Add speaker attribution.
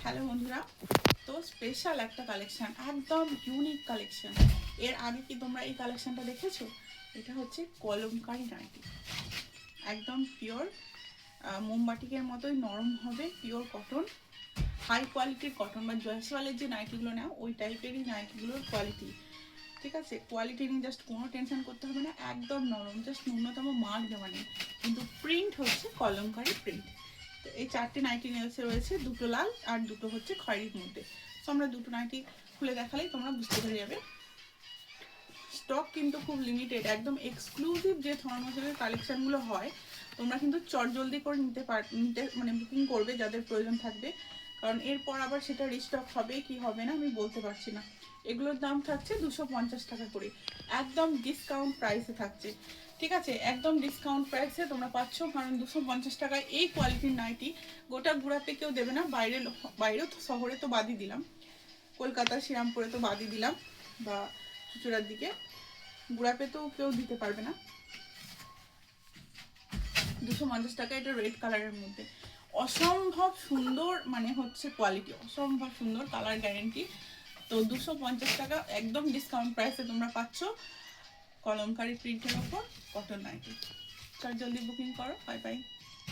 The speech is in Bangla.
Speaker 1: হ্যালো বন্ধুরা, তো স্পেশাল একটা কালেকশন, একদম ইউনিক কালেকশন। এর আগে কি তোমরা এই কালেকশনটা দেখেছো? এটা হচ্ছে কলমকারি নাইটি, একদম পিওর মোমবাটিকের মতোই নরম হবে, পিওর কটন, হাই কোয়ালিটির কটন বা জয়সওয়ালের যে নাইটিগুলো না ওই টাইপেরই নাইটিগুলোর কোয়ালিটি। ঠিক আছে, কোয়ালিটি নিয়ে জাস্ট কোনো টেনশন করতে হবে না, একদম নরম, জাস্ট ন্যূনতম মার্ক দেওয়া নেই, কিন্তু প্রিন্ট হচ্ছে কলমকারি প্রিন্ট। তো এই চারটে নাইটি নেলসে রয়েছে, দুটো লাল আর দুটো হচ্ছে খয়েরির মধ্যে। তো আমরা দুটো নাইটি খুলে দেখালেই তোমরা বুঝতে পেরে যাবে। স্টক কিন্তু খুব লিমিটেড, একদম এক্সক্লুসিভ যে থর্মাসের কালেকশানগুলো হয় তোমরা কিন্তু চটজলদি করে নিতে মানে বুকিং করবে যাদের প্রয়োজন থাকবে, কারণ এরপর আবার সেটা রিস্টক হবে কি হবে না আমি বলতে পারছি না। এগুলোর দাম থাকছে 250 টাকা করে, একদম ডিসকাউন্ট প্রাইসে থাকছে। ঠিক আছে, একদম ডিসকাউন্ট প্রাইসে তোমরা পাচ্ছ, কারণ 250 টাকায় এই কোয়ালিটির নাইটি গোটা ঘোরাতে কেউ দেবে না। বাইরেও তো, শহরে তো বাদই দিলাম, কলকাতা শ্রীরামপুরে তো বাদই দিলাম, বা চুচুড়ার দিকে, গুড়াপে তো কেউ দিতে পারবে না। 250 টাকা, এটা রেড কালারের মধ্যে অসম্ভব সুন্দর, মানে হচ্ছে কোয়ালিটি অসম্ভব সুন্দর, কালার গ্যারেন্টি। তো 250 টাকা একদম ডিসকাউন্ট প্রাইসে তোমরা পাচ্ছ কলমকারি প্রিন্টের ওপর কটন নাইটি। চল জলদি বুকিং করো, বাই বাই।